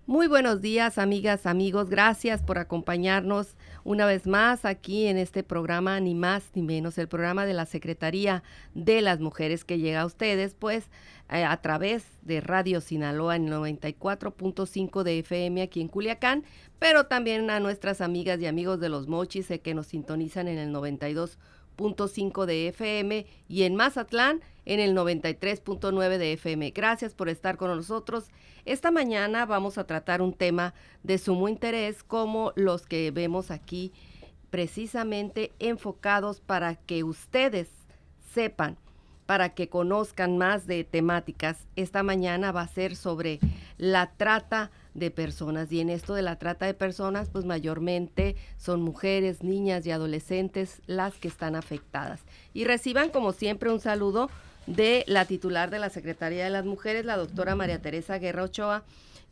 Muy buenos días, amigas, amigos. Gracias por acompañarnos una vez más aquí en este programa, ni más ni menos, el programa de la Secretaría de las Mujeres que llega a ustedes, pues, a través de Radio Sinaloa en 94.5 de FM aquí en Culiacán, pero también a nuestras amigas y amigos de Los Mochis que nos sintonizan en el 92.5 de FM y en Mazatlán en el 93.9 de FM. Gracias por estar con nosotros. Esta mañana vamos a tratar un tema de sumo interés como los que vemos aquí, precisamente enfocados para que ustedes sepan, para que conozcan más de temáticas. Esta mañana va a ser sobre la trata de personas, y en esto de la trata de personas, pues mayormente son mujeres, niñas y adolescentes las que están afectadas. Y reciban como siempre un saludo de la titular de la Secretaría de las Mujeres, la doctora María Teresa Guerra Ochoa,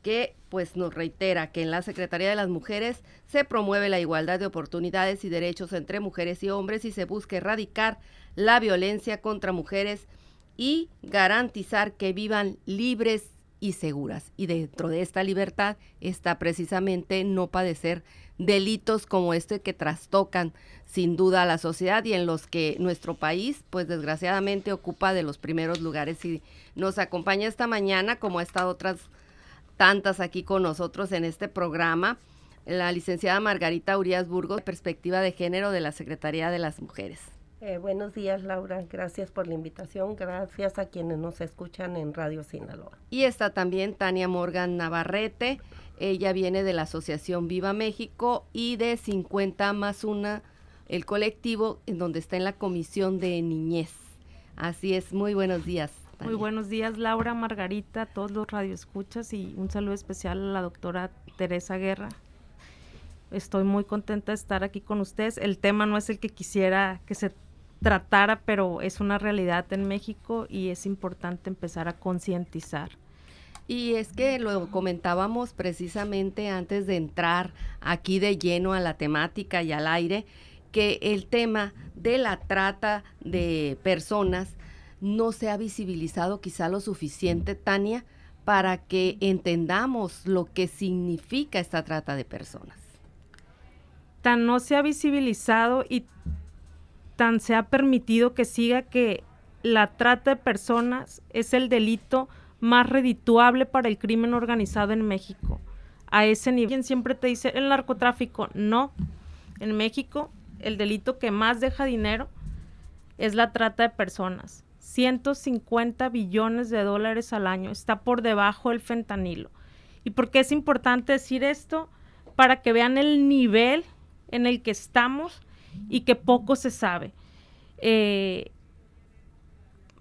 que pues nos reitera que en la Secretaría de las Mujeres se promueve la igualdad de oportunidades y derechos entre mujeres y hombres y se busca erradicar la violencia contra mujeres y garantizar que vivan libres y seguras. Y dentro de esta libertad está precisamente no padecer delitos como este que trastocan sin duda a la sociedad y en los que nuestro país pues desgraciadamente ocupa de los primeros lugares. Y nos acompaña esta mañana, como ha estado otras tantas aquí con nosotros en este programa, la licenciada Margarita Urías Burgos, perspectiva de género de la Secretaría de las Mujeres. Buenos días, Laura. Gracias por la invitación. Gracias a quienes nos escuchan en Radio Sinaloa. Y está también Tania Morgan Navarrete. Ella viene de la Asociación Viva México y de 50 más 1, el colectivo en donde está en la Comisión de Niñez. Así es, muy buenos días, Tania. Muy buenos días, Laura, Margarita, todos los radioescuchas, y un saludo especial a la doctora Teresa Guerra. Estoy muy contenta de estar aquí con ustedes. El tema no es el que quisiera que se tratara, pero es una realidad en México y es importante empezar a concientizar. Y es que lo comentábamos precisamente antes de entrar aquí de lleno a la temática y al aire, que el tema de la trata de personas no se ha visibilizado quizá lo suficiente, Tania, para que entendamos lo que significa esta trata de personas. Tan no se ha visibilizado y tan se ha permitido que siga que la trata de personas es el delito más redituable para el crimen organizado en México. A ese nivel, quien siempre te dice el narcotráfico, no. En México, el delito que más deja dinero es la trata de personas. 150 billones de dólares al año, está por debajo del fentanilo. ¿Y por qué es importante decir esto? Para que vean el nivel en el que estamos y que poco se sabe.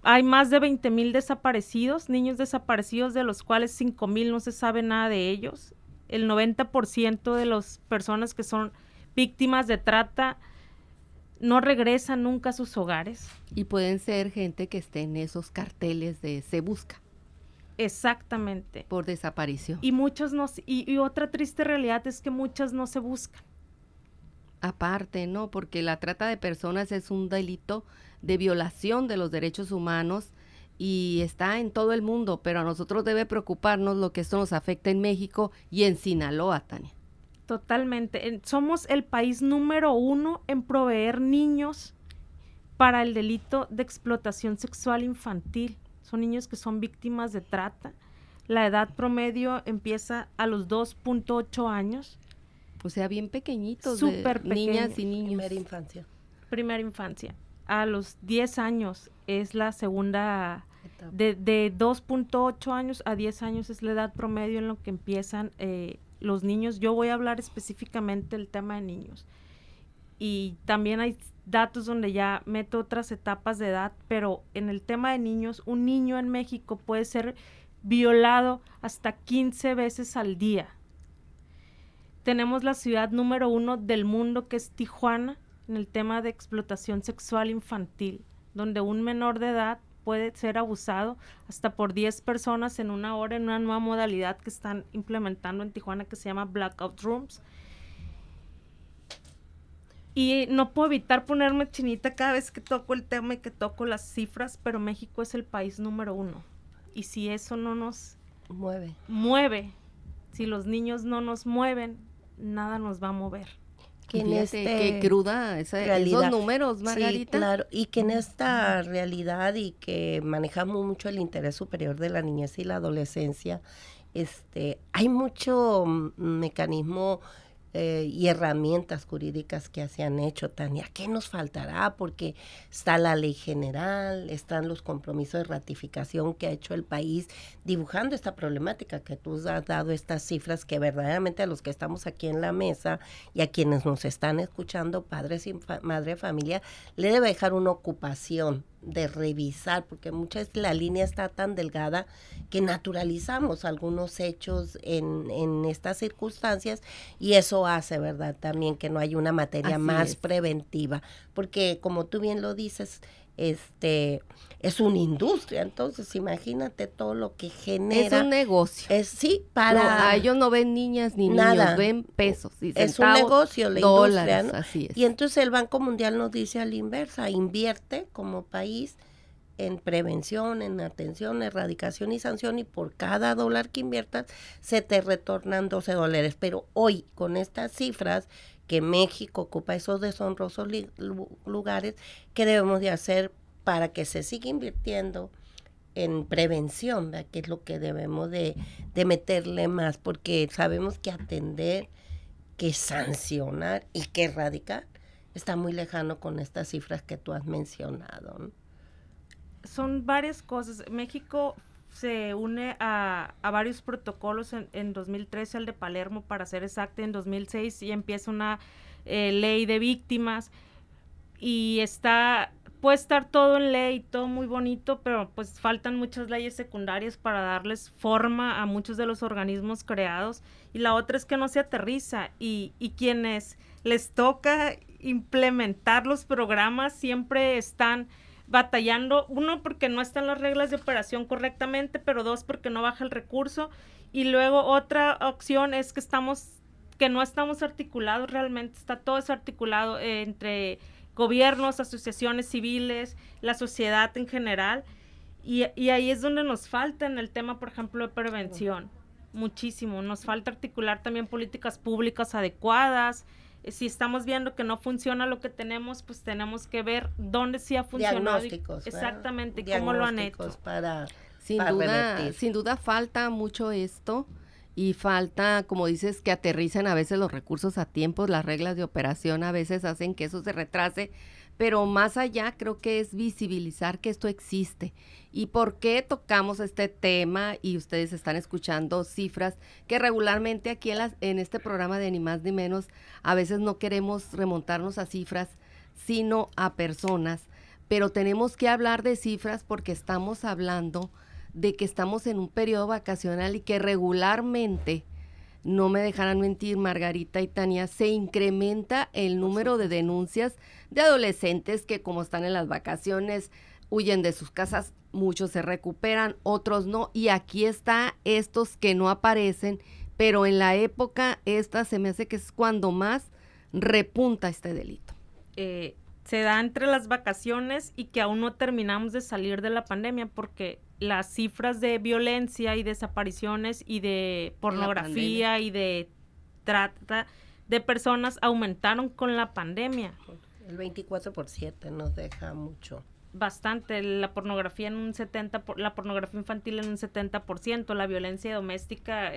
Hay más de 20,000 desaparecidos, niños desaparecidos, de los cuales 5,000 no se sabe nada de ellos. El 90% de las personas que son víctimas de trata no regresan nunca a sus hogares. Y pueden ser gente que esté en esos carteles de se busca. Exactamente. Por desaparición. Y muchos no, y otra triste realidad es que muchas no se buscan. Aparte, ¿no? Porque la trata de personas es un delito de violación de los derechos humanos y está en todo el mundo, pero a nosotros debe preocuparnos lo que esto nos afecta en México y en Sinaloa, Tania. Totalmente. Somos el país número 1 en proveer niños para el delito de explotación sexual infantil. Son niños que son víctimas de trata. La edad promedio empieza a los 2.8 años. O sea, bien pequeñitos, súper niñas y niños. Primera infancia. A los 10 años es la segunda, de 2.8 años a 10 años es la edad promedio en lo que empiezan los niños. Yo voy a hablar específicamente del tema de niños. Y también hay datos donde ya meto otras etapas de edad, pero en el tema de niños, un niño en México puede ser violado hasta 15 veces al día. Tenemos la ciudad número 1 del mundo, que es Tijuana, en el tema de explotación sexual infantil, donde un menor de edad puede ser abusado hasta por 10 personas en una hora, en una nueva modalidad que están implementando en Tijuana que se llama Blackout Rooms. Y no puedo evitar ponerme chinita cada vez que toco el tema y que toco las cifras, pero México es el país número 1. Y si eso no nos mueve, Si los niños no nos mueven, nada nos va a mover. Que qué cruda esos números, Margarita. Sí, claro, y que en esta realidad y que manejamos mucho el interés superior de la niñez y la adolescencia, hay mucho mecanismo y herramientas jurídicas que se han hecho, Tania. ¿Qué nos faltará? Porque está la ley general, están los compromisos de ratificación que ha hecho el país dibujando esta problemática que tú has dado, estas cifras que verdaderamente a los que estamos aquí en la mesa y a quienes nos están escuchando, padres y madre de familia, le debe dejar una ocupación de revisar, porque la línea está tan delgada que naturalizamos algunos hechos en estas circunstancias y eso hace, ¿verdad? También que no hay una materia más preventiva, porque como tú bien lo dices, es una industria, entonces imagínate todo lo que genera. Es un negocio. Sí, ellos no ven niñas ni nada. Niños, ven pesos y centavos, es un negocio, la dólares, industria, ¿no? Así es. Y entonces el Banco Mundial nos dice a la inversa, invierte como país en prevención, en atención, erradicación y sanción, y por cada dólar que inviertas se te retornan $12. Pero hoy, con estas cifras, que México ocupa esos deshonrosos lugares, ¿qué debemos de hacer para que se siga invirtiendo en prevención? ¿Verdad? Que es lo que debemos de meterle más, porque sabemos que atender, que sancionar y que erradicar está muy lejano con estas cifras que tú has mencionado, ¿no? Son varias cosas. México se une a varios protocolos en 2013, el de Palermo, para ser exacta, en 2006 y empieza una ley de víctimas y puede estar todo en ley, todo muy bonito, pero pues faltan muchas leyes secundarias para darles forma a muchos de los organismos creados, y la otra es que no se aterriza y quienes les toca implementar los programas siempre están batallando, uno, porque no están las reglas de operación correctamente, pero dos, porque no baja el recurso, y luego otra opción es que no estamos articulados realmente, está todo desarticulado entre gobiernos, asociaciones civiles, la sociedad en general, y ahí es donde nos falta en el tema, por ejemplo, de prevención, muchísimo, nos falta articular también políticas públicas adecuadas. Si estamos viendo que no funciona lo que tenemos, pues tenemos que ver dónde sí ha funcionado. Diagnósticos, exactamente, y cómo lo han hecho. Sin duda falta mucho esto, y falta, como dices, que aterricen a veces los recursos a tiempo, las reglas de operación a veces hacen que eso se retrase, pero más allá creo que es visibilizar que esto existe. ¿Y por qué tocamos este tema? Y ustedes están escuchando cifras que regularmente aquí en este programa de Ni Más Ni Menos a veces no queremos remontarnos a cifras, sino a personas, pero tenemos que hablar de cifras porque estamos hablando de que estamos en un periodo vacacional y que regularmente, no me dejarán mentir Margarita y Tania, se incrementa el número de denuncias de adolescentes que, como están en las vacaciones, huyen de sus casas, muchos se recuperan, otros no, y aquí está estos que no aparecen, pero en la época esta se me hace que es cuando más repunta este delito. Se da entre las vacaciones y que aún no terminamos de salir de la pandemia, porque las cifras de violencia y desapariciones y de pornografía y de trata de personas aumentaron con la pandemia. El 24% nos deja mucho. Bastante, la pornografía en un 70%, la pornografía infantil en un 70%, la violencia doméstica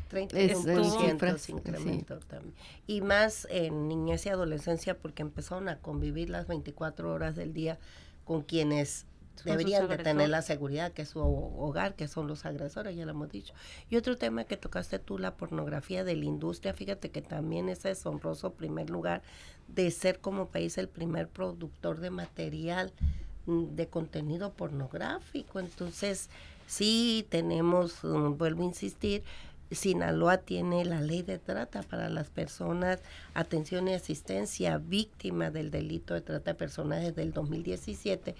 31% se incrementó también. Y más en niñez y adolescencia, porque empezaron a convivir las 24 horas del día con quienes deberían de tener la seguridad, que es su hogar, que son los agresores, ya lo hemos dicho. Y otro tema que tocaste tú, la pornografía de la industria, fíjate que también es deshonroso primer lugar de ser como país el primer productor de material de contenido pornográfico. Entonces, sí tenemos, vuelvo a insistir, Sinaloa tiene la ley de trata para las personas, atención y asistencia víctimas del delito de trata de personas desde el 2017,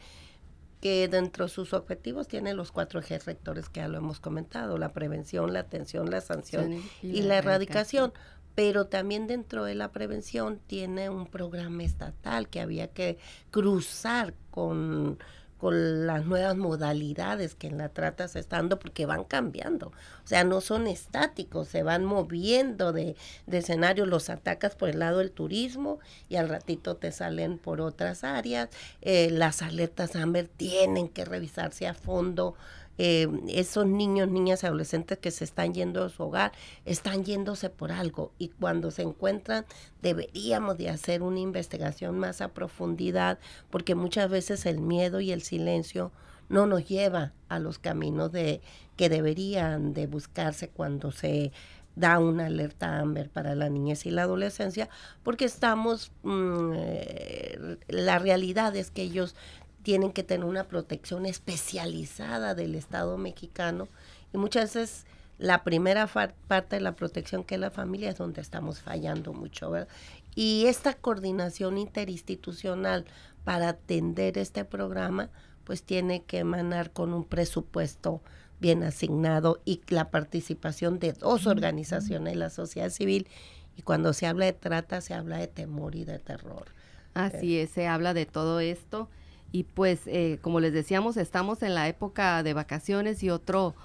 que dentro de sus objetivos tiene los 4 ejes rectores que ya lo hemos comentado: la prevención, la atención, la sanción y la erradicación. Pero también dentro de la prevención tiene un programa estatal que había que cruzar con con las nuevas modalidades que en la trata se están dando, porque van cambiando, o sea, no son estáticos, se van moviendo de escenario, los atacas por el lado del turismo y al ratito te salen por otras áreas. Las alertas Amber tienen que revisarse a fondo. Esos niños, niñas, adolescentes que se están yendo de su hogar, están yéndose por algo, y cuando se encuentran deberíamos de hacer una investigación más a profundidad, porque muchas veces el miedo y el silencio no nos lleva a los caminos que deberían de buscarse cuando se da una alerta Amber para la niñez y la adolescencia, porque la realidad es que ellos tienen que tener una protección especializada del Estado mexicano, y muchas veces la primera parte de la protección, que es la familia, es donde estamos fallando mucho, ¿verdad? Y esta coordinación interinstitucional para atender este programa, pues tiene que emanar con un presupuesto bien asignado y la participación de 2 organizaciones de la sociedad civil, y cuando se habla de trata se habla de temor y de terror. Así es, se habla de todo esto. Y pues, como les decíamos, estamos en la época de vacaciones, y otro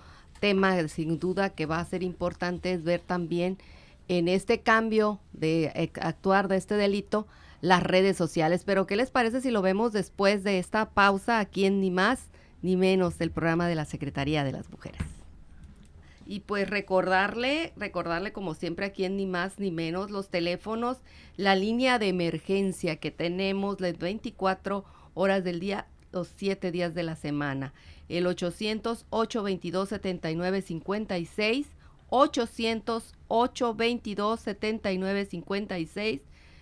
tema sin duda que va a ser importante es ver también en este cambio de actuar de este delito las redes sociales. Pero ¿qué les parece si lo vemos después de esta pausa aquí en Ni Más Ni Menos, el programa de la Secretaría de las Mujeres? Y pues recordarle como siempre aquí en Ni Más Ni Menos los teléfonos, la línea de emergencia que tenemos las 24 horas del día, los 7 días de la semana, el 800-822-7956, 800-822-7956,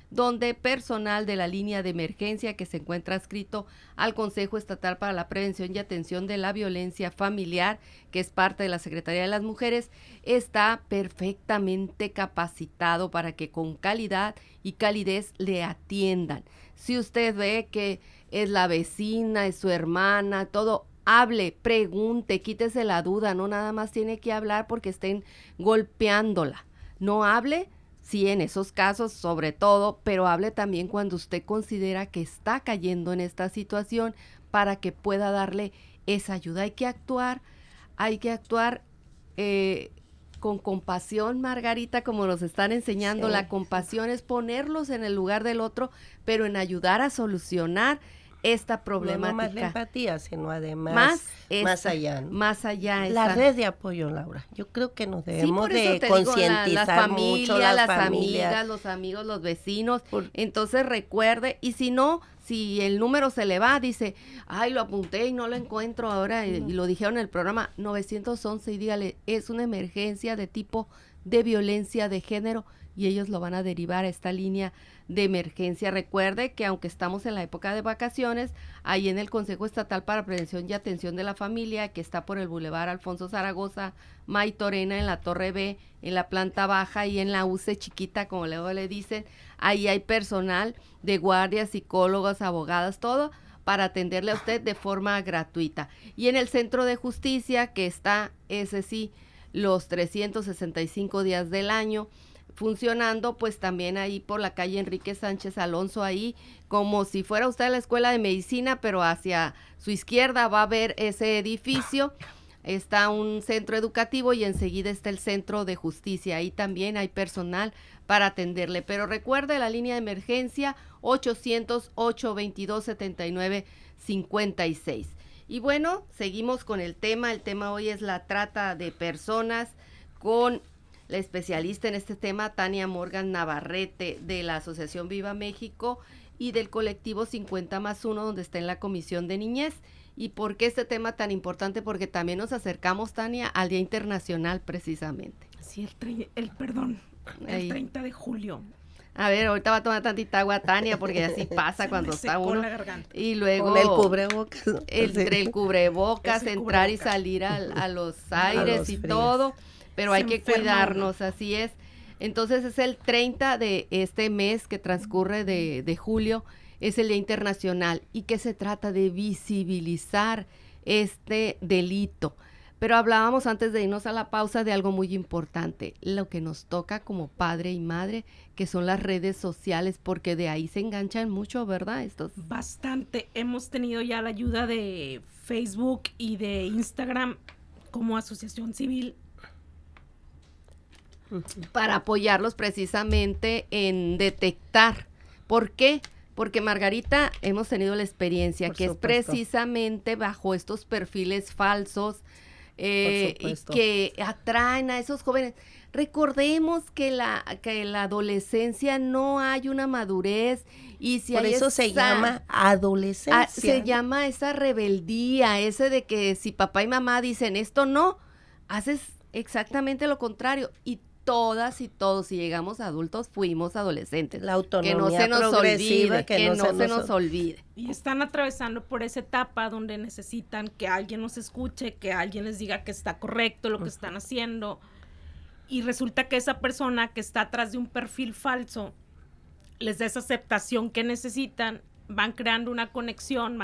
donde personal de la línea de emergencia que se encuentra adscrito al Consejo Estatal para la Prevención y Atención de la Violencia Familiar, que es parte de la Secretaría de las Mujeres, está perfectamente capacitado para que con calidad y calidez le atiendan. Si usted ve que es la vecina, es su hermana, todo, hable, pregunte, quítese la duda, no nada más tiene que hablar porque estén golpeándola. No hable, sí, en esos casos sobre todo, pero hable también cuando usted considera que está cayendo en esta situación, para que pueda darle esa ayuda. Hay que actuar con compasión, Margarita, como nos están enseñando. Sí. La compasión es ponerlos en el lugar del otro, pero en ayudar a solucionar esta problemática. No más la empatía, sino además más allá. ¿No? Más allá. La red de apoyo, Laura. Yo creo que nos debemos de concientizar mucho las familias, amigas, los amigos, los vecinos. Entonces recuerde, y si no, si el número se le va, dice, ay, lo apunté y no lo encuentro ahora, y lo dijeron en el programa 911, y dígale, es una emergencia de tipo de violencia de género, y ellos lo van a derivar a esta línea de emergencia. Recuerde que aunque estamos en la época de vacaciones, ahí en el Consejo Estatal para Prevención y Atención de la Familia, que está por el Boulevard Alfonso Zaragoza, Maitorena, en la Torre B, en la planta baja y en la UCE chiquita, como luego le dicen, ahí hay personal de guardias, psicólogos, abogadas, todo para atenderle a usted de forma gratuita. Y en el Centro de Justicia, que está, ese sí, los 365 días del año, funcionando, pues también ahí por la calle Enrique Sánchez Alonso, ahí como si fuera usted a la Escuela de Medicina, pero hacia su izquierda va a ver ese edificio, está un centro educativo y enseguida está el Centro de Justicia, ahí también hay personal para atenderle. Pero recuerde la línea de emergencia 800-822-7956. Y bueno, seguimos con el tema hoy es la trata de personas, con la especialista en este tema, Tania Morgan Navarrete, de la Asociación Viva México y del colectivo 50+1, donde está en la Comisión de Niñez. ¿Y por qué este tema tan importante? Porque también nos acercamos, Tania, al Día Internacional, precisamente. Sí, el 30 de julio. A ver, ahorita va a tomar tantita agua, Tania, porque así pasa cuando está uno. La garganta. Y luego con el cubrebocas. Entre el cubrebocas, entrar y salir a los aires y todo. Pero hay que cuidarnos, así es. Entonces es el 30 de este mes que transcurre de julio, es el Día Internacional, y que se trata de visibilizar este delito Pero hablábamos antes de irnos a la pausa de algo muy importante, lo que nos toca como padre y madre, que son las redes sociales, porque de ahí se enganchan mucho, ¿verdad? Bastante. Hemos tenido ya la ayuda de Facebook y de Instagram como asociación civil para apoyarlos precisamente en detectar. ¿Por qué? Porque Margarita, hemos tenido la experiencia que es precisamente bajo estos perfiles falsos y que atraen a esos jóvenes. Recordemos que la adolescencia no hay una madurez y si por eso se llama adolescencia. Se llama esa rebeldía, ese de que si papá y mamá dicen esto no, haces exactamente lo contrario. Y todas y todos, si llegamos a adultos, fuimos adolescentes. La autonomía que no se nos olvide, que no se nos olvide. Y están atravesando por esa etapa donde necesitan que alguien los escuche, que alguien les diga que está correcto lo que están haciendo. Y resulta que esa persona que está atrás de un perfil falso les da esa aceptación que necesitan, van creando una conexión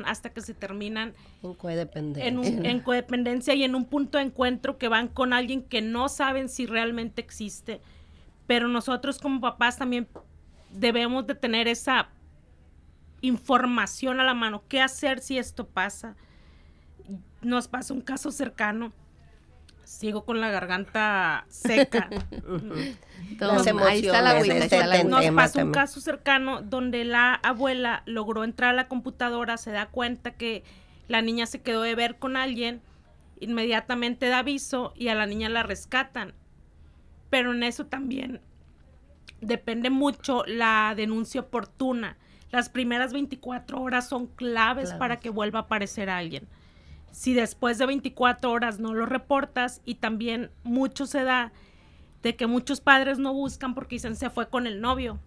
hasta que se terminan en codependencia. En codependencia y en un punto de encuentro que van con alguien que no saben si realmente existe. Pero nosotros como papás también debemos de tener esa información a la mano. ¿Qué hacer si esto pasa? Nos pasó un caso cercano. Sigo con la garganta seca. Las emociones, ahí está la agüita, Nos pasó un caso cercano donde la abuela logró entrar a la computadora, se da cuenta que la niña se quedó de ver con alguien, inmediatamente da aviso y a la niña la rescatan. Pero en eso también depende mucho la denuncia oportuna. Las primeras 24 horas son claves para que vuelva a aparecer alguien. Si después de 24 horas no lo reportas, y también mucho se da de que muchos padres no buscan porque dicen se fue con el novio.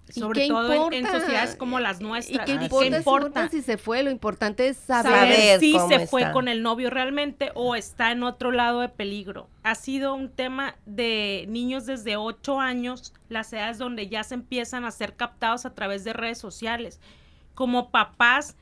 Sobre todo en sociedades como las nuestras. ¿Y qué importa si se fue? Lo importante es saber si se fue con el novio realmente o está en otro lado de peligro. Ha sido un tema de niños desde 8 años, las edades donde ya se empiezan a ser captados a través de redes sociales. Como papás,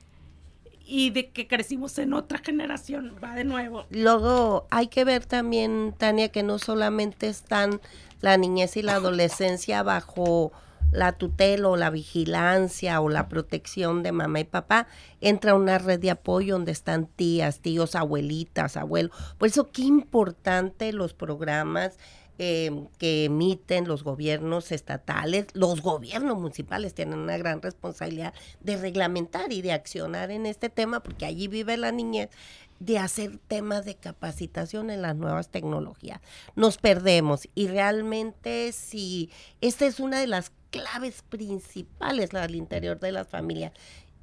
y de que crecimos en otra generación, va de nuevo. Luego hay que ver también, Tania, que no solamente están la niñez y la adolescencia bajo la tutela o la vigilancia o la protección de mamá y papá, entra una red de apoyo donde están tías, tíos, abuelitas, abuelos. Por eso qué importante los programas que emiten los gobiernos estatales, los gobiernos municipales tienen una gran responsabilidad de reglamentar y de accionar en este tema, porque allí vive la niñez, de hacer temas de capacitación en las nuevas tecnologías. Nos perdemos y realmente si esta es una de las claves principales al interior de las familias,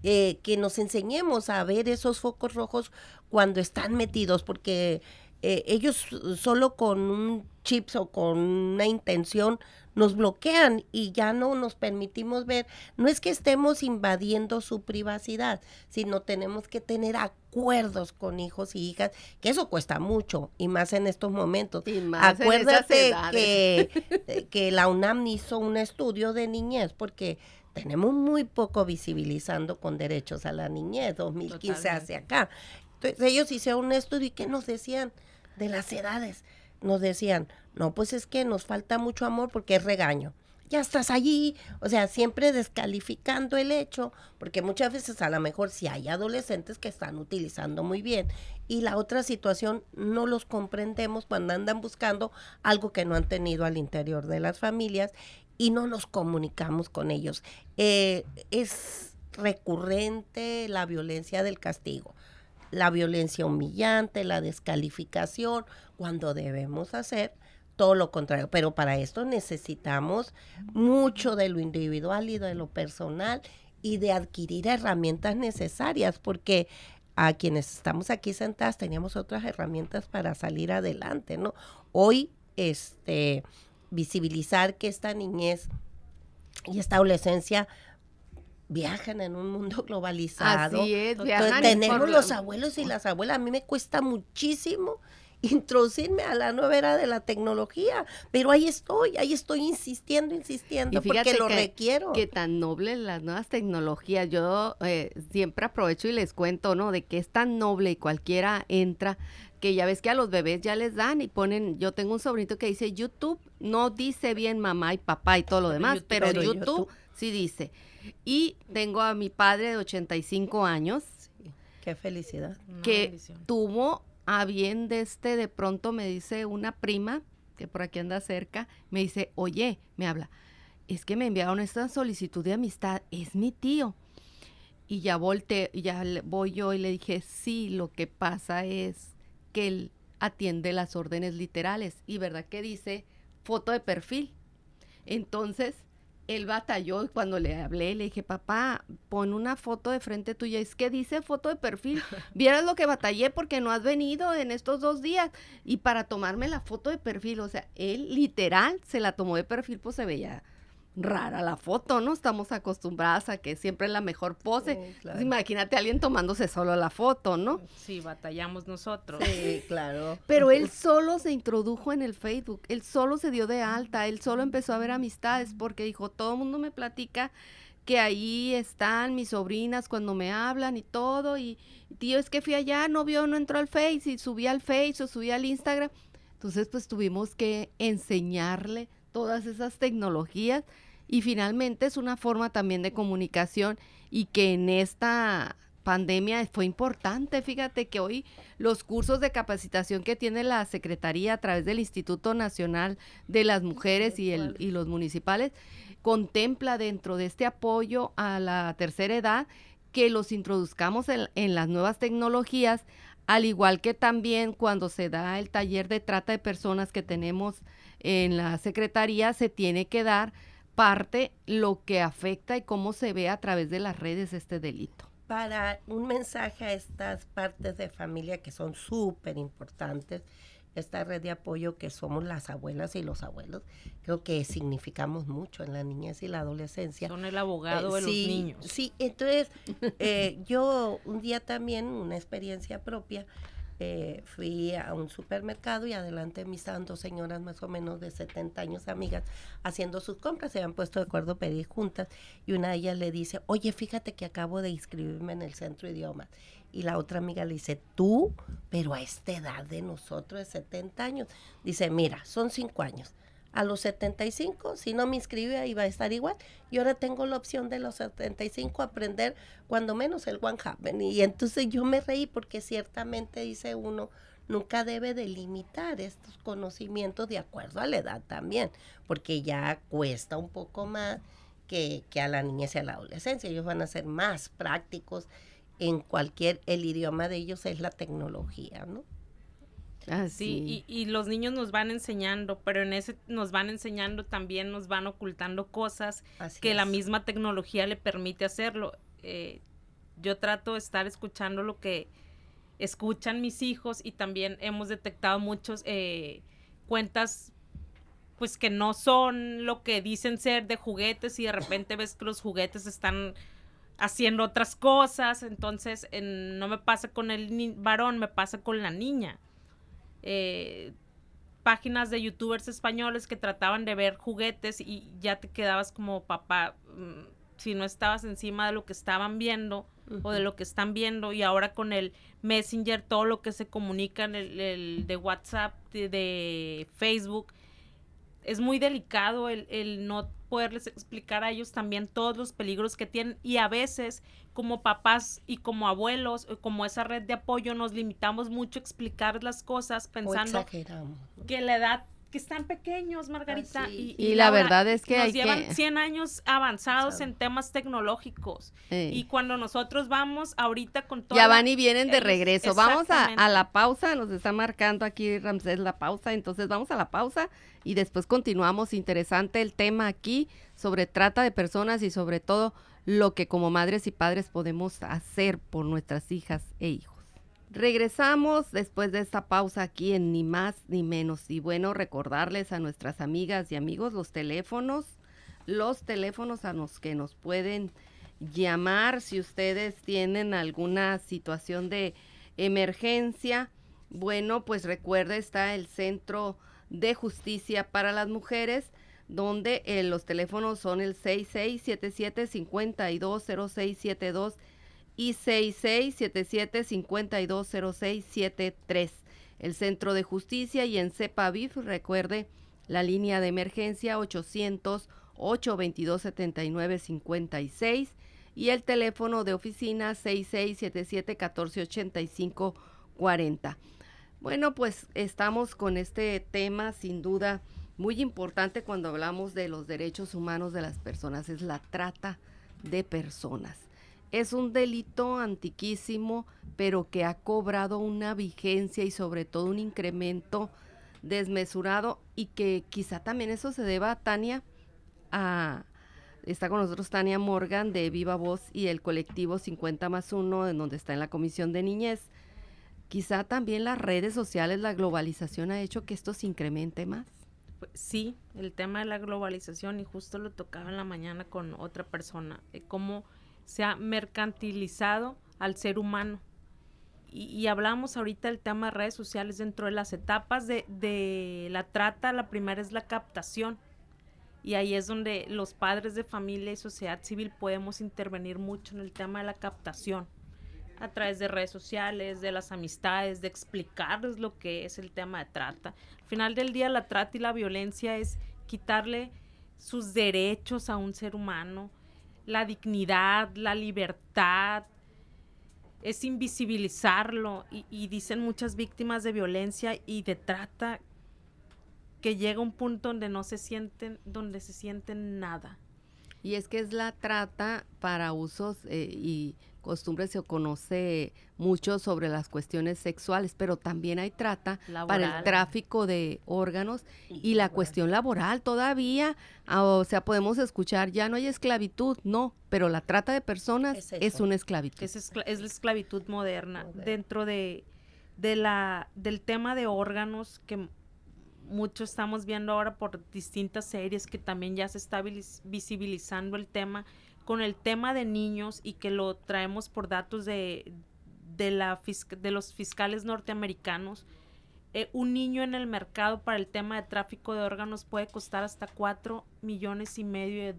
que nos enseñemos a ver esos focos rojos cuando están metidos, porque ellos solo con un chip o con una intención nos bloquean y ya no nos permitimos ver. No es que estemos invadiendo su privacidad, sino tenemos que tener acuerdos con hijos y hijas, que eso cuesta mucho y más en estos momentos. Acuérdate que la UNAM hizo un estudio de niñez, porque tenemos muy poco visibilizando con derechos a la niñez, 2015 Totalmente. Hacia acá. Entonces ellos hicieron un estudio y ¿qué nos decían de las edades? Nos decían, no, pues es que nos falta mucho amor porque es regaño. Ya estás allí, o sea, siempre descalificando el hecho, porque muchas veces a lo mejor sí hay adolescentes que están utilizando muy bien. Y la otra situación, no los comprendemos cuando andan buscando algo que no han tenido al interior de las familias y no nos comunicamos con ellos. Es recurrente la violencia del castigo, la violencia humillante, la descalificación, cuando debemos hacer todo lo contrario. Pero para esto necesitamos mucho de lo individual y de lo personal y de adquirir herramientas necesarias, porque a quienes estamos aquí sentadas teníamos otras herramientas para salir adelante, ¿no? Hoy, visibilizar que esta niñez y esta adolescencia viajan en un mundo globalizado. Así es, viajan. Tenemos los abuelos y las abuelas. A mí me cuesta muchísimo introducirme a la nueva era de la tecnología, pero ahí estoy insistiendo, porque lo requiero. Que tan noble las nuevas tecnologías. Yo siempre aprovecho y les cuento, ¿no? De que es tan noble y cualquiera entra, que ya ves que a los bebés ya les dan y ponen, yo tengo un sobrinito que dice YouTube, no dice bien mamá y papá y todo lo demás, pero YouTube sí dice. Y tengo a mi padre de 85 años. Sí, qué felicidad. Que tuvo a bien de pronto me dice una prima, que por aquí anda cerca, me dice, oye, me habla, es que me enviaron esta solicitud de amistad, es mi tío. Y ya voy yo y le dije, sí, lo que pasa es que él atiende las órdenes literales y verdad que dice foto de perfil. Entonces, él batalló y cuando le hablé, le dije, papá, pon una foto de frente tuya. Es que dice foto de perfil. Vieras lo que batallé porque no has venido en estos 2 días. Y para tomarme la foto de perfil, o sea, él literal se la tomó de perfil, pues se veía rara la foto, ¿no? Estamos acostumbradas a que siempre es la mejor pose. Sí, claro. Pues imagínate a alguien tomándose solo la foto, ¿no? Sí, batallamos nosotros. Sí, claro. Pero él solo se introdujo en el Facebook, él solo se dio de alta, él solo empezó a ver amistades porque dijo, todo el mundo me platica que ahí están mis sobrinas cuando me hablan y todo, y tío, es que fui allá, no entró al Face, y subí al Face o subí al Instagram. Entonces, pues tuvimos que enseñarle todas esas tecnologías y finalmente es una forma también de comunicación y que en esta pandemia fue importante. Fíjate que hoy los cursos de capacitación que tiene la Secretaría a través del Instituto Nacional de las Mujeres y los municipales contempla dentro de este apoyo a la tercera edad que los introduzcamos en las nuevas tecnologías, al igual que también cuando se da el taller de trata de personas que tenemos en la Secretaría, se tiene que dar parte lo que afecta y cómo se ve a través de las redes este delito. Para un mensaje a estas partes de familia que son súper importantes, esta red de apoyo que somos las abuelas y los abuelos, creo que significamos mucho en la niñez y la adolescencia. Son el abogado de los niños. Sí, entonces yo un día también, una experiencia propia, fui a un supermercado y adelante de mí estaban 2 señoras más o menos de 70 años, amigas, haciendo sus compras, se habían puesto de acuerdo a pedir juntas y una de ellas le dice, oye, fíjate que acabo de inscribirme en el centro de idiomas. Y la otra amiga le dice, tú, pero a esta edad de nosotros de 70 años. Dice, mira, son 5 años. A los 75, si no me inscribía, iba a estar igual. Y ahora tengo la opción de los 75 aprender cuando menos el One Happen. Y entonces yo me reí porque ciertamente, dice uno, nunca debe de limitar estos conocimientos de acuerdo a la edad también, porque ya cuesta un poco más que a la niñez y a la adolescencia. Ellos van a ser más prácticos en el idioma de ellos es la tecnología, ¿no? Sí, y los niños nos van enseñando, pero en ese nos van enseñando también nos van ocultando cosas que la misma tecnología le permite hacerlo. Yo trato de estar escuchando lo que escuchan mis hijos y también hemos detectado muchos cuentas pues que no son lo que dicen ser de juguetes y de repente ves que los juguetes están haciendo otras cosas, entonces no me pasa con el varón, me pasa con la niña. Páginas de youtubers españoles que trataban de ver juguetes y ya te quedabas como papá, si no estabas encima de lo que estaban viendo o de lo que están viendo, y ahora con el Messenger, todo lo que se comunica en el de WhatsApp, de Facebook, es muy delicado el no poderles explicar a ellos también todos los peligros que tienen, y a veces como papás y como abuelos, como esa red de apoyo, nos limitamos mucho a explicar las cosas pensando que la edad que están pequeños, Margarita, y la verdad es que nos llevan 100 años avanzados en temas tecnológicos, y cuando nosotros vamos ahorita con todo ya van y vienen de regreso. Vamos a la pausa, nos está marcando aquí Ramsés la pausa, entonces vamos a la pausa y después continuamos. Interesante el tema aquí sobre trata de personas y sobre todo lo que como madres y padres podemos hacer por nuestras hijas e hijos. Regresamos después de esta pausa aquí en Ni Más Ni Menos. Y bueno, recordarles a nuestras amigas y amigos los teléfonos a los que nos pueden llamar si ustedes tienen alguna situación de emergencia. Bueno, pues recuerda, está el Centro de Justicia para las Mujeres, donde los teléfonos son el 6677-520672 y 6677-520673. El Centro de Justicia, y en CEPAVIF, recuerde, la línea de emergencia 800-822-7956 y el teléfono de oficina 6677-1485-40. Bueno, pues estamos con este tema sin duda muy importante cuando hablamos de los derechos humanos de las personas, es la trata de personas. Es un delito antiquísimo, pero que ha cobrado una vigencia y sobre todo un incremento desmesurado, y que quizá también eso se deba, Tania, está con nosotros Tania Morgan de Viva Voz y el colectivo 50+1, en donde está en la Comisión de Niñez. Quizá también las redes sociales, la globalización ha hecho que esto se incremente más. Sí, el tema de la globalización, y justo lo tocaba en la mañana con otra persona, cómo se ha mercantilizado al ser humano. Y hablamos ahorita del tema de redes sociales. Dentro de las etapas de la trata, la primera es la captación, y ahí es donde los padres de familia y sociedad civil podemos intervenir mucho en el tema de la captación, a través de redes sociales, de las amistades, de explicarles lo que es el tema de trata. Al final del día, la trata y la violencia es quitarle sus derechos a un ser humano, la dignidad, la libertad, es invisibilizarlo, y dicen muchas víctimas de violencia y de trata que llega un punto donde se sienten nada. Y es que es la trata para usos y costumbres. Se conoce mucho sobre las cuestiones sexuales, pero también hay trata laboral, para el tráfico de órganos y la cuestión laboral todavía. O sea, podemos escuchar, ya no hay esclavitud, no, pero la trata de personas es una esclavitud. Es la esclavitud moderna. Dentro del tema de órganos, que mucho estamos viendo ahora por distintas series, que también ya se está visibilizando el tema, con el tema de niños, y que lo traemos por datos de los fiscales norteamericanos. Un niño en el mercado para el tema de tráfico de órganos puede costar hasta $4.5 millones de.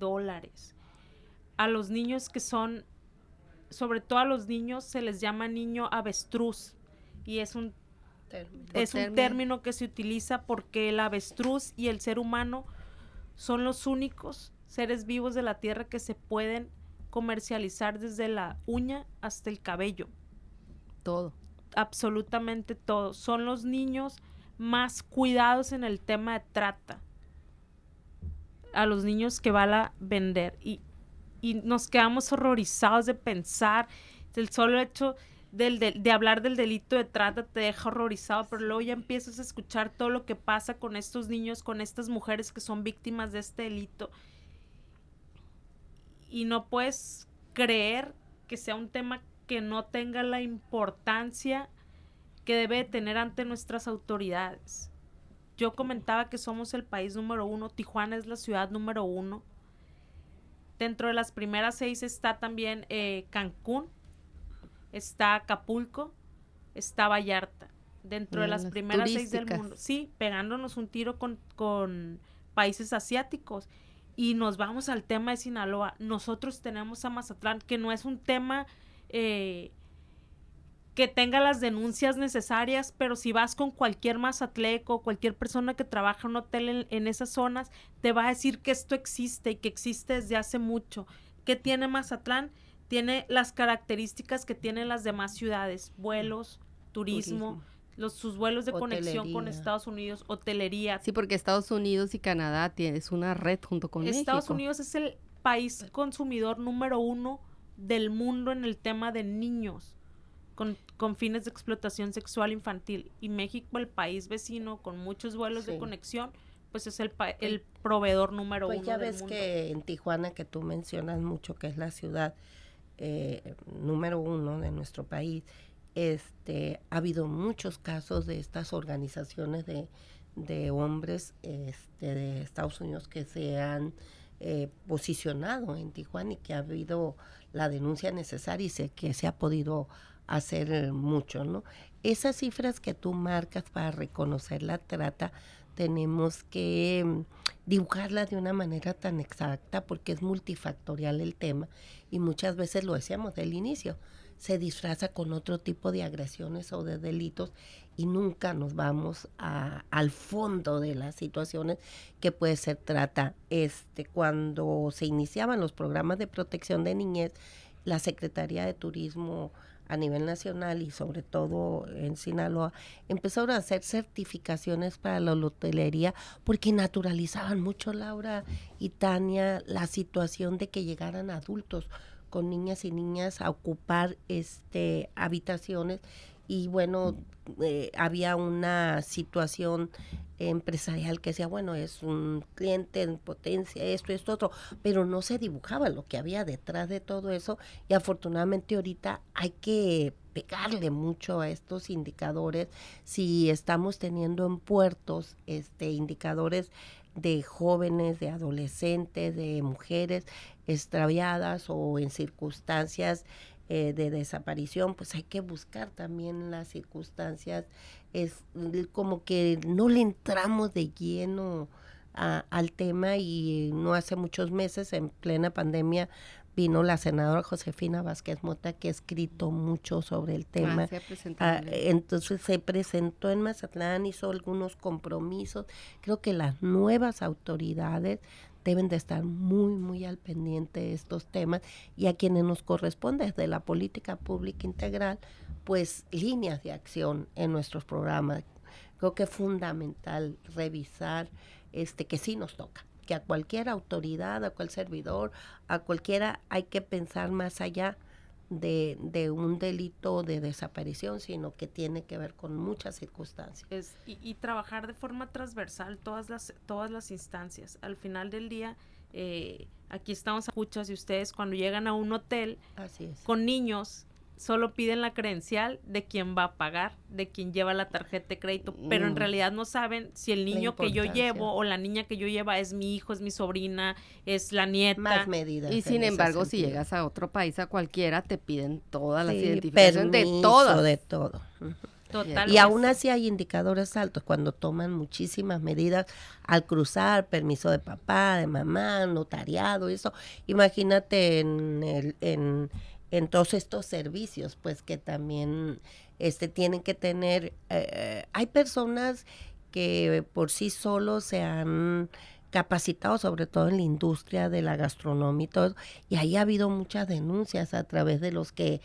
A los niños sobre todo a los niños, se les llama niño avestruz, y es un término que se utiliza porque el avestruz y el ser humano son los únicos seres vivos de la tierra que se pueden comercializar desde la uña hasta el cabello. Todo. Absolutamente todo. Son los niños más cuidados en el tema de trata. A los niños que van a vender. Y nos quedamos horrorizados de pensar, del solo hecho de hablar del delito de trata te deja horrorizado, pero luego ya empiezas a escuchar todo lo que pasa con estos niños, con estas mujeres que son víctimas de este delito, y no puedes creer que sea un tema que no tenga la importancia que debe tener ante nuestras autoridades. Yo comentaba que somos el país número 1, Tijuana es la ciudad número 1. Dentro de las primeras 6 está también Cancún, está Acapulco, está Vallarta. Dentro de las primeras 6 del mundo. Sí, pegándonos un tiro con países asiáticos. Y nos vamos al tema de Sinaloa. Nosotros tenemos a Mazatlán, que no es un tema que tenga las denuncias necesarias, pero si vas con cualquier mazatleco, cualquier persona que trabaja en un hotel en esas zonas, te va a decir que esto existe y que existe desde hace mucho. ¿Qué tiene Mazatlán? Tiene las características que tienen las demás ciudades: vuelos, turismo. Sus vuelos de conexión con Estados Unidos, hotelería. Sí, porque Estados Unidos y Canadá es una red junto con México. Estados Unidos es el país consumidor número 1 del mundo en el tema de niños con fines de explotación sexual infantil. Y México, el país vecino con muchos vuelos de conexión, pues es el proveedor número 1 del mundo. Pues ya ves que en Tijuana, que tú mencionas mucho, que es la ciudad número 1 de nuestro país, ha habido muchos casos de estas organizaciones de hombres de Estados Unidos que se han posicionado en Tijuana, y que ha habido la denuncia necesaria y que se ha podido hacer mucho, ¿no? Esas cifras que tú marcas para reconocer la trata, tenemos que dibujarla de una manera tan exacta porque es multifactorial el tema y muchas veces lo decíamos del inicio, se disfraza con otro tipo de agresiones o de delitos y nunca nos vamos al fondo de las situaciones que puede ser trata. Cuando se iniciaban los programas de protección de niñez, la Secretaría de Turismo a nivel nacional y sobre todo en Sinaloa, empezaron a hacer certificaciones para la hotelería porque naturalizaban mucho, Laura y Tania, la situación de que llegaran adultos con niñas y niñas a ocupar habitaciones y bueno, había una situación empresarial que decía, bueno, es un cliente en potencia, esto, otro, pero no se dibujaba lo que había detrás de todo eso y afortunadamente ahorita hay que pegarle mucho a estos indicadores. Si estamos teniendo en puertos indicadores de jóvenes, de adolescentes, de mujeres extraviadas o en circunstancias de desaparición, pues hay que buscar también las circunstancias. Es como que no le entramos de lleno al tema y no hace muchos meses, en plena pandemia, vino la senadora Josefina Vázquez Mota, que ha escrito mucho sobre el tema. Entonces se presentó en Mazatlán, hizo algunos compromisos. Creo que las nuevas autoridades deben de estar muy, muy al pendiente de estos temas y a quienes nos corresponde desde la política pública integral, pues líneas de acción en nuestros programas. Creo que es fundamental revisar que sí nos toca, que a cualquier autoridad, a cualquier servidor, a cualquiera hay que pensar más allá de un delito de desaparición, sino que tiene que ver con muchas circunstancias. Y trabajar de forma transversal todas las instancias. Al final del día, aquí estamos a escuchas y ustedes cuando llegan a un hotel con niños, solo piden la credencial de quien va a pagar, de quien lleva la tarjeta de crédito, pero en realidad no saben si el niño que yo llevo o la niña que yo lleva es mi hijo, es mi sobrina, es la nieta. Más medidas. Y sin embargo, si llegas a otro país, a cualquiera, te piden todas las identificaciones de todas. De todo. Total. Y aún así hay indicadores altos cuando toman muchísimas medidas al cruzar, permiso de papá, de mamá, notariado, eso. Imagínate en todos estos servicios, pues que también tienen que tener, hay personas que por sí solos se han capacitado, sobre todo en la industria de la gastronomía y todo, y ahí ha habido muchas denuncias a través de los que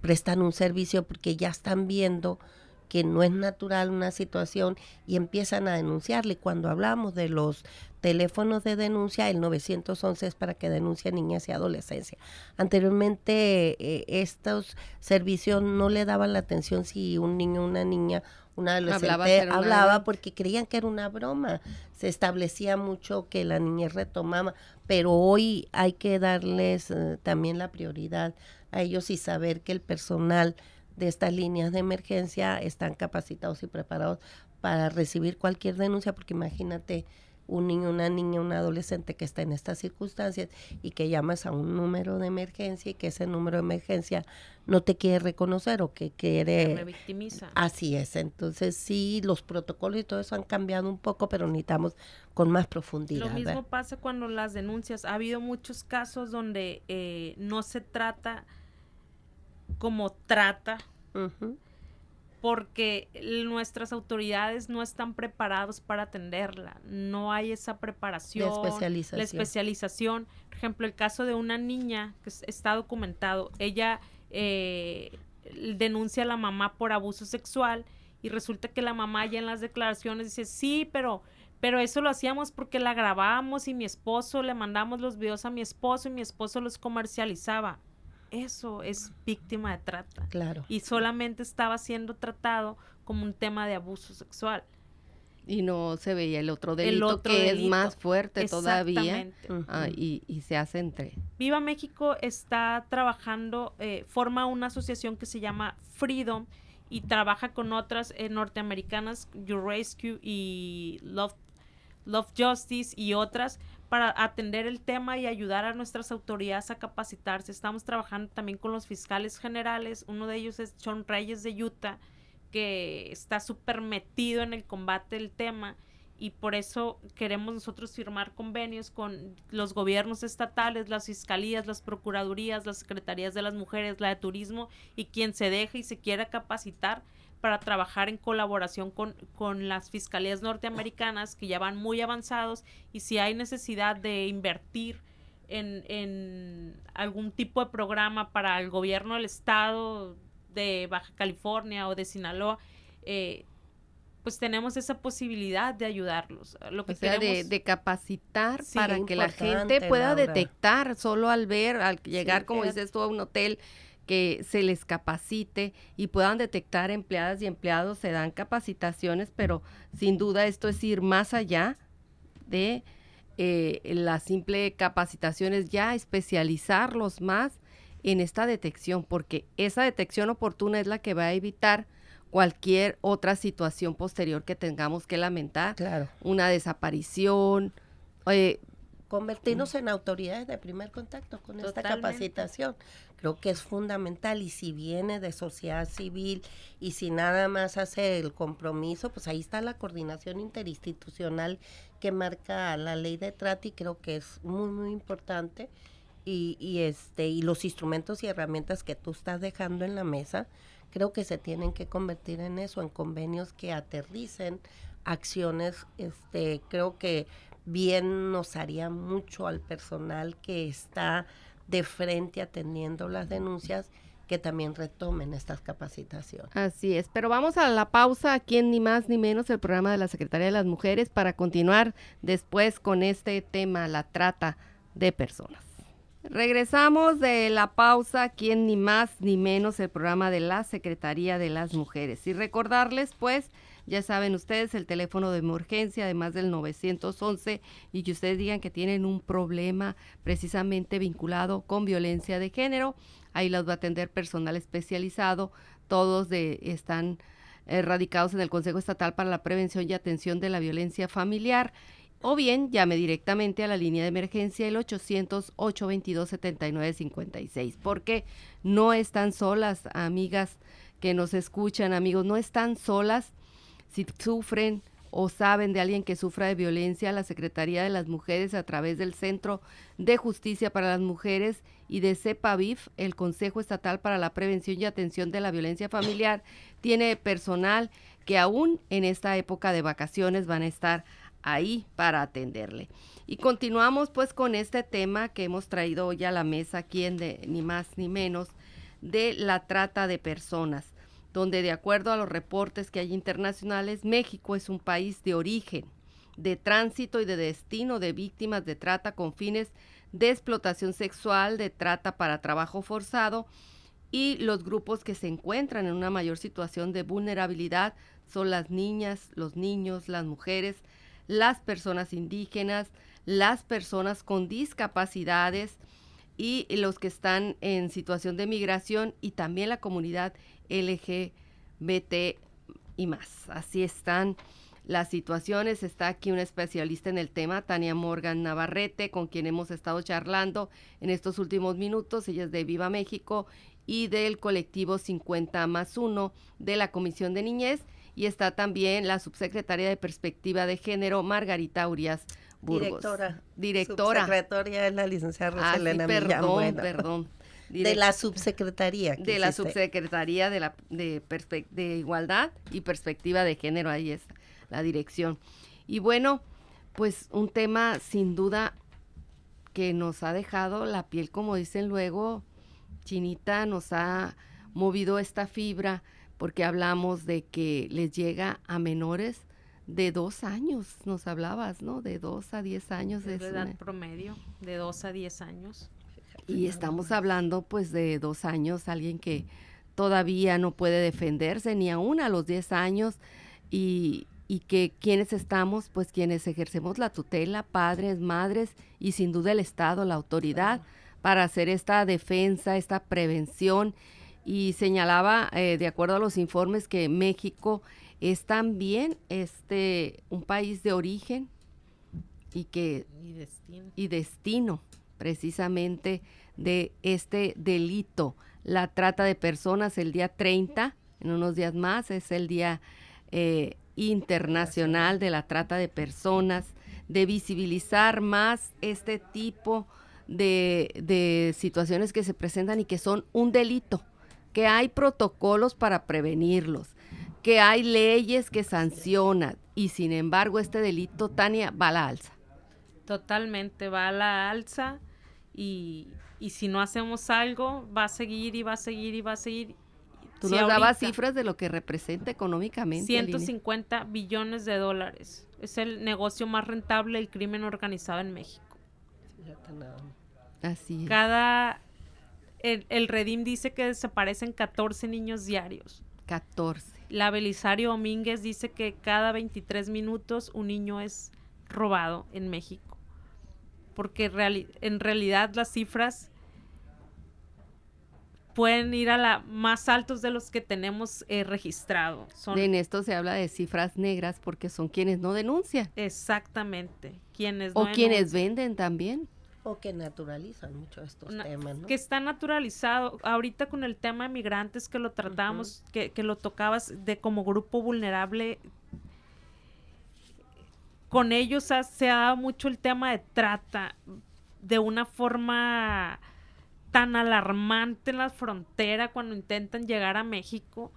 prestan un servicio porque ya están viendo que no es natural una situación y empiezan a denunciarle. Cuando hablamos de los teléfonos de denuncia, el 911 es para que denuncien niñas y adolescencia. Anteriormente estos servicios no le daban la atención si un niño, una niña, una adolescente hablaba porque creían que era una broma. Se establecía mucho que la niñez retomaba, pero hoy hay que darles también la prioridad a ellos y saber que el personal de estas líneas de emergencia están capacitados y preparados para recibir cualquier denuncia, porque imagínate un niño, una niña, un adolescente que está en estas circunstancias y que llamas a un número de emergencia y que ese número de emergencia no te quiere reconocer o que quiere... Me victimiza. Así es, entonces sí, los protocolos y todo eso han cambiado un poco, pero necesitamos con más profundidad. Lo mismo pasa cuando las denuncias, ha habido muchos casos donde no se trata como trata, porque nuestras autoridades no están preparados para atenderla, no hay esa preparación, la especialización. Por ejemplo, el caso de una niña que está documentado, ella denuncia a la mamá por abuso sexual y resulta que la mamá ya en las declaraciones dice, sí, pero eso lo hacíamos porque la grabábamos y mi esposo, le mandamos los videos a mi esposo y mi esposo los comercializaba. Eso es víctima de trata. Claro. Y solamente estaba siendo tratado como un tema de abuso sexual. Y no se veía el otro delito que es más fuerte todavía. Y se hace entre. Viva México está trabajando, forma una asociación que se llama Freedom y trabaja con otras norteamericanas, You Rescue y Love Justice y otras, para atender el tema y ayudar a nuestras autoridades a capacitarse. Estamos trabajando también con los fiscales generales, uno de ellos es Sean Reyes de Utah, que está súper metido en el combate del tema, y por eso queremos nosotros firmar convenios con los gobiernos estatales, las fiscalías, las procuradurías, las secretarías de las mujeres, la de turismo, y quien se deje y se quiera capacitar para trabajar en colaboración con las fiscalías norteamericanas, que ya van muy avanzados, y si hay necesidad de invertir en algún tipo de programa para el gobierno del estado de Baja California o de Sinaloa, pues tenemos esa posibilidad de ayudarlos. Lo que queremos, de capacitar, sí, para que la gente pueda Laura, detectar solo al ver, al llegar, Sí, como dices tú, a un hotel, que se les capacite y puedan detectar empleadas y empleados. Se dan capacitaciones, pero sin duda esto es ir más allá de la simple capacitación, es ya especializarlos más en esta detección, porque esa detección oportuna es la que va a evitar cualquier otra situación posterior que tengamos que lamentar, claro, una desaparición. convertirnos en autoridades de primer contacto con esta Totalmente. capacitación. Creo que es fundamental, y si viene de sociedad civil y si nada más hace el compromiso, pues ahí está la coordinación interinstitucional que marca la ley de trata, y creo que es muy, muy importante. Y los instrumentos y herramientas que tú estás dejando en la mesa, creo que se tienen que convertir en eso, en convenios que aterricen acciones. Creo que bien nos haría mucho al personal que está de frente atendiendo las denuncias, que también retomen estas capacitaciones. Así es, pero vamos a la pausa aquí en Ni Más Ni Menos, el programa de la Secretaría de las Mujeres, para continuar después con este tema, la trata de personas. Regresamos de la pausa aquí en Ni Más Ni Menos, el programa de la Secretaría de las Mujeres. Y recordarles, pues, ya saben ustedes, el teléfono de emergencia, además del 911, y que ustedes digan que tienen un problema precisamente vinculado con violencia de género. Ahí los va a atender personal especializado. Todos están radicados en el Consejo Estatal para la Prevención y Atención de la Violencia Familiar. O bien llame directamente a la línea de emergencia, el 800-822-7956, porque no están solas, amigas que nos escuchan, amigos, no están solas. Si sufren o saben de alguien que sufra de violencia, la Secretaría de las Mujeres, a través del Centro de Justicia para las Mujeres y de CEPAVIF, el Consejo Estatal para la Prevención y Atención de la Violencia Familiar, tiene personal que aún en esta época de vacaciones van a estar ahí para atenderle. Y continuamos pues con este tema que hemos traído hoy a la mesa aquí en Ni Más Ni Menos, de la trata de personas, donde de acuerdo a los reportes que hay internacionales, México es un país de origen, de tránsito y de destino de víctimas de trata con fines de explotación sexual, de trata para trabajo forzado, y los grupos que se encuentran en una mayor situación de vulnerabilidad son las niñas, los niños, las mujeres, las personas indígenas, las personas con discapacidades y los que están en situación de migración, y también la comunidad LGBT y más. Así están las situaciones. Está aquí una especialista en el tema, Tania Morgan Navarrete, con quien hemos estado charlando en estos últimos minutos. Ella es de Viva México y del colectivo 50+1 de la Comisión de Niñez. Y está también la subsecretaria de Perspectiva de Género, Margarita Urias Burgos. Directora. Subsecretaria es la licenciada Roselena Millán. Perdón. De la subsecretaría. De la subsecretaría de Igualdad y Perspectiva de Género, ahí es la dirección. Y bueno, pues un tema sin duda que nos ha dejado la piel, como dicen luego, chinita, nos ha movido esta fibra, porque hablamos de que les llega a menores de 2 años, nos hablabas, ¿no? De 2 a 10 años. Es la edad promedio, de 2 a 10 años. Y estamos hablando pues de 2 años, alguien que todavía no puede defenderse ni aún a los 10 años, y que quienes estamos, pues quienes ejercemos la tutela, padres, madres y sin duda el Estado, la autoridad, para hacer esta defensa, esta prevención. Y señalaba, de acuerdo a los informes, que México es también un país de origen y destino precisamente de este delito, la trata de personas. El día 30, en unos días más, es el Día Internacional de la Trata de Personas, de visibilizar más este tipo de situaciones que se presentan y que son un delito, que hay protocolos para prevenirlos, que hay leyes que sancionan, y sin embargo este delito, Tania, va a la alza. Totalmente, va a la alza, y si no hacemos algo, va a seguir y va a seguir y va a seguir. Tú nos dabas cifras de lo que representa económicamente. 150 billones de dólares. Es el negocio más rentable del crimen organizado en México. Así es. El Redim dice que desaparecen 14 niños diarios. 14. La Belisario Domínguez dice que cada 23 minutos un niño es robado en México. Porque en realidad las cifras pueden ir a más altos de los que tenemos registrado. En esto se habla de cifras negras porque son quienes no denuncian. Exactamente. Quienes venden también. O que naturalizan mucho estos temas, ¿no? Que está naturalizado. Ahorita con el tema de migrantes que lo tratamos, que lo tocabas como grupo vulnerable, con ellos se ha dado mucho el tema de trata de una forma tan alarmante en la frontera cuando intentan llegar a México.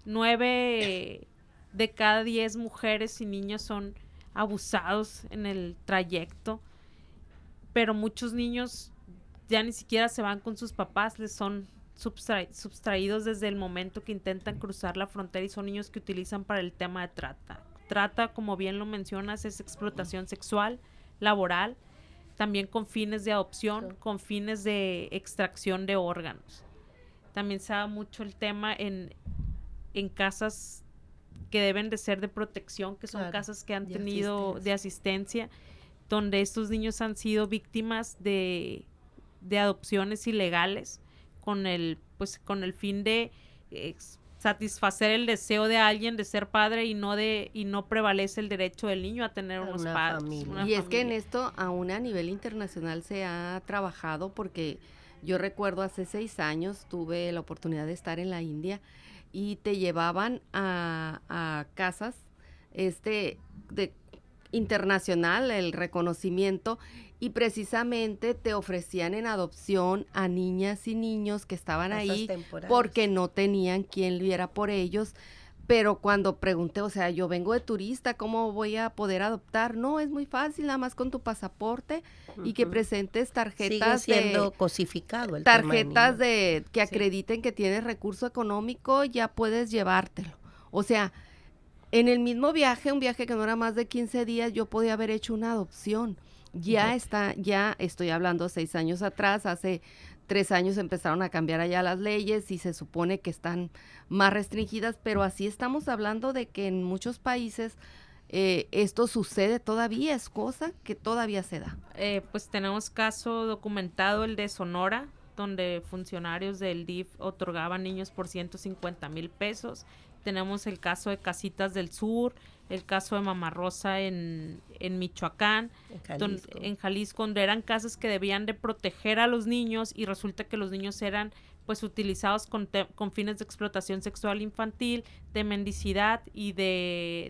9 de cada 10 mujeres y niños son abusados en el trayecto, pero muchos niños ya ni siquiera se van con sus papás, les son subtraídos desde el momento que intentan cruzar la frontera, y son niños que utilizan para el tema de trata. Trata, como bien lo mencionas, es explotación sexual, laboral, también con fines de adopción, con fines de extracción de órganos. También se da mucho el tema en casas que deben de ser de protección, que son casas que han tenido de asistencia, donde estos niños han sido víctimas de adopciones ilegales con el fin de satisfacer el deseo de alguien de ser padre, y no prevalece el derecho del niño a tener unos padres. Y es que en esto aún a nivel internacional se ha trabajado, porque yo recuerdo hace 6 años tuve la oportunidad de estar en la India y te llevaban a casas internacional, el reconocimiento, y precisamente te ofrecían en adopción a niñas y niños que estaban ahí porque no tenían quien viera por ellos. Pero cuando pregunté, o sea, yo vengo de turista, ¿cómo voy a poder adoptar? No, es muy fácil, nada más con tu pasaporte y que presentes tarjetas. Sigue siendo cosificado el tarjetas que acrediten que tienes recurso económico, ya puedes llevártelo. O sea, en el mismo viaje, un viaje que no era más de 15 días, yo podía haber hecho una adopción. Ya estoy hablando 6 años atrás, hace 3 años empezaron a cambiar allá las leyes y se supone que están más restringidas, pero así estamos hablando de que en muchos países esto sucede todavía, es cosa que todavía se da. Pues tenemos caso documentado, el de Sonora, donde funcionarios del DIF otorgaban niños por 150,000 pesos. Tenemos el caso de Casitas del Sur, el caso de Mamá Rosa en Michoacán, en Jalisco, donde eran casas que debían de proteger a los niños, y resulta que los niños eran pues utilizados con fines de explotación sexual infantil, de mendicidad y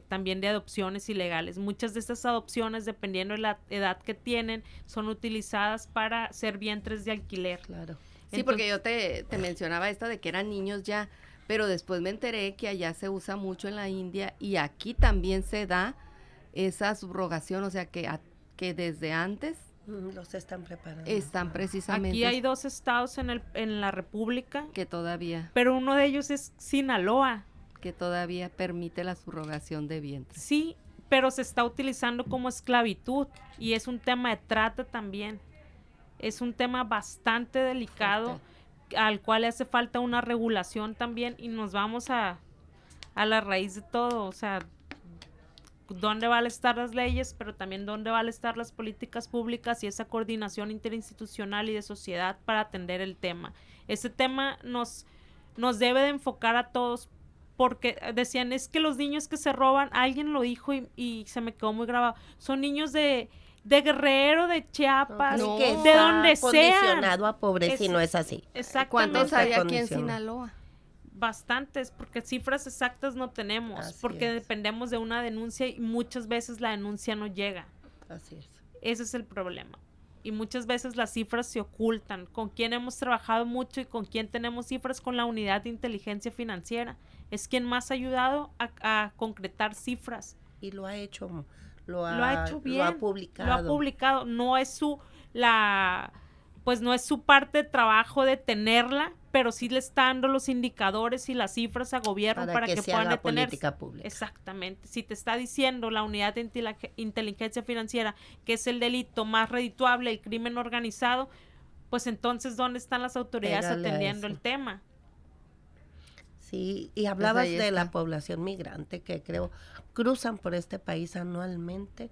también de adopciones ilegales. Muchas de estas adopciones, dependiendo de la edad que tienen, son utilizadas para ser vientres de alquiler. Claro. Sí, porque yo te mencionaba esta de que eran niños ya, pero después me enteré que allá se usa mucho en la India y aquí también se da esa subrogación, o sea que desde antes los están preparando. Están precisamente. Aquí hay 2 estados en la República que todavía, pero uno de ellos es Sinaloa, que todavía permite la subrogación de vientre. Sí, pero se está utilizando como esclavitud y es un tema de trata también. Es un tema bastante delicado, al cual le hace falta una regulación también, y nos vamos a la raíz de todo, o sea, dónde van a estar las leyes, pero también dónde van a estar las políticas públicas y esa coordinación interinstitucional y de sociedad para atender el tema. Ese tema nos debe de enfocar a todos, porque decían, es que los niños que se roban, alguien lo dijo y se me quedó muy grabado, son niños de de Guerrero, de Chiapas, No, de está donde sea. condicionado a pobreza y no es así. Exactamente. ¿Cuántos hay aquí en condicionado. Sinaloa? Bastantes, porque cifras exactas no tenemos, Así porque es. dependemos de una denuncia y muchas veces la denuncia no llega. Así es. Ese es el problema. Y muchas veces las cifras se ocultan. ¿Con quién hemos trabajado mucho y con quién tenemos cifras? Con la unidad de inteligencia financiera. Es quien más ha ayudado a concretar cifras. Y lo ha hecho, Lo ha hecho bien. Lo ha publicado. Lo ha publicado. No es su parte de trabajo de tenerla, pero sí le está dando los indicadores y las cifras a gobierno para que sea puedan la detenerse. política pública. Exactamente. Si te está diciendo la unidad de inteligencia financiera que es el delito más redituable, el crimen organizado, pues entonces ¿dónde están las autoridades Pégale a atendiendo eso. el tema? Sí, y hablabas ahí de la está. población migrante que creo cruzan por este país anualmente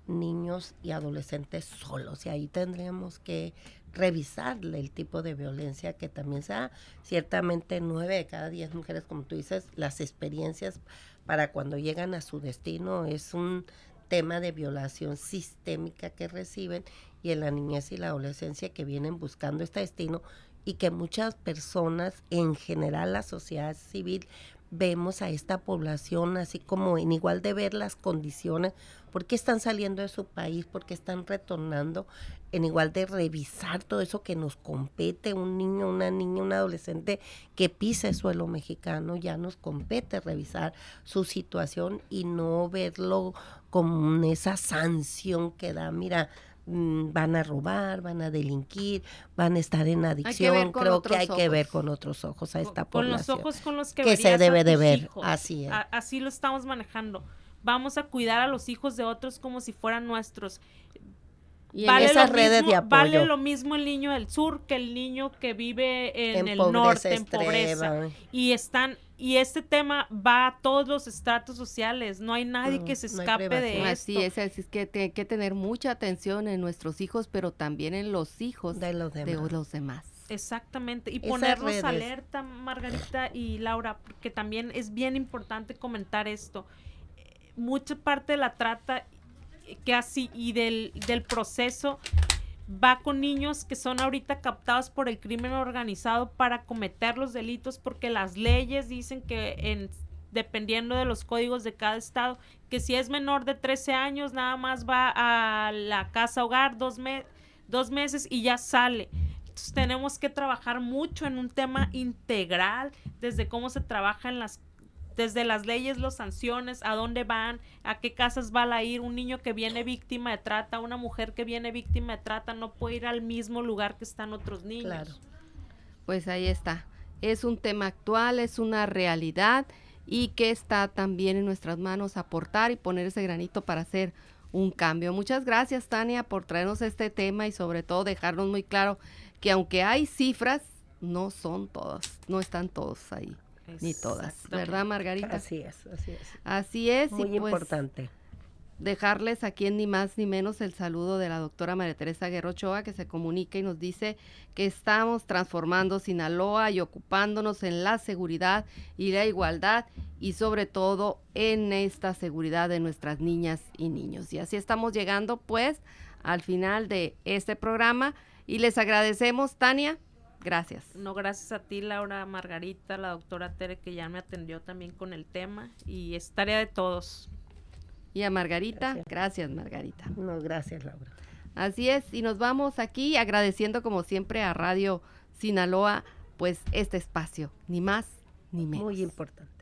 niños y adolescentes solos, y ahí tendríamos que revisarle el tipo de violencia que también se da. Ciertamente 9 de cada 10 mujeres, como tú dices, las experiencias para cuando llegan a su destino es un tema de violación sistémica que reciben, y en la niñez y la adolescencia que vienen buscando este destino, y que muchas personas, en general la sociedad civil, vemos a esta población así como en igual de ver las condiciones, por qué están saliendo de su país, por qué están retornando, en igual de revisar todo eso que nos compete, un niño, una niña, un adolescente que pisa el suelo mexicano, ya nos compete revisar su situación y no verlo como esa sanción que da, mira, van a robar, van a delinquir, van a estar en adicción. Creo que hay que ver con otros ojos a esta Con los población. ojos con los que se verías debe a de tus ver, hijos. así es. Así lo estamos manejando. Vamos a cuidar a los hijos de otros como si fueran nuestros. Y Vale esas redes de apoyo. Vale lo mismo el niño del sur que el niño que vive en el norte, en pobreza. Y este tema va a todos los estratos sociales. No hay nadie que se escape de esto. Así es que hay que tener mucha atención en nuestros hijos, pero también en los hijos de los demás. Exactamente, y Esas ponernos redes. alerta, Margarita y Laura, porque también es bien importante comentar esto. Mucha parte de la trata que así y del proceso va con niños que son ahorita captados por el crimen organizado para cometer los delitos, porque las leyes dicen que dependiendo de los códigos de cada estado, que si es menor de 13 años nada más va a la casa hogar 2 meses y ya sale. Entonces tenemos que trabajar mucho en un tema integral, desde cómo se trabaja desde las leyes, las sanciones, a dónde van, a qué casas va a ir. Un niño que viene víctima de trata, una mujer que viene víctima de trata, no puede ir al mismo lugar que están otros niños. Claro. Pues ahí está. Es un tema actual, es una realidad, y que está también en nuestras manos aportar y poner ese granito para hacer un cambio. Muchas gracias, Tania, por traernos este tema y sobre todo dejarnos muy claro que aunque hay cifras, no son todas, no están todos ahí, ni todas, ¿verdad, Margarita? Así es. Así es. Muy y pues, importante. dejarles aquí en ni más ni menos el saludo de la doctora María Teresa Guerra Ochoa, que se comunica y nos dice que estamos transformando Sinaloa y ocupándonos en la seguridad y la igualdad, y sobre todo en esta seguridad de nuestras niñas y niños. Y así estamos llegando pues al final de este programa y les agradecemos, Tania. Gracias. No, gracias a ti, Laura, Margarita, la doctora Tere, que ya me atendió también con el tema, y es tarea de todos. Y a Margarita, gracias Margarita. No, gracias, Laura. Así es, y nos vamos aquí agradeciendo como siempre a Radio Sinaloa, pues este espacio, ni más ni menos. Muy importante.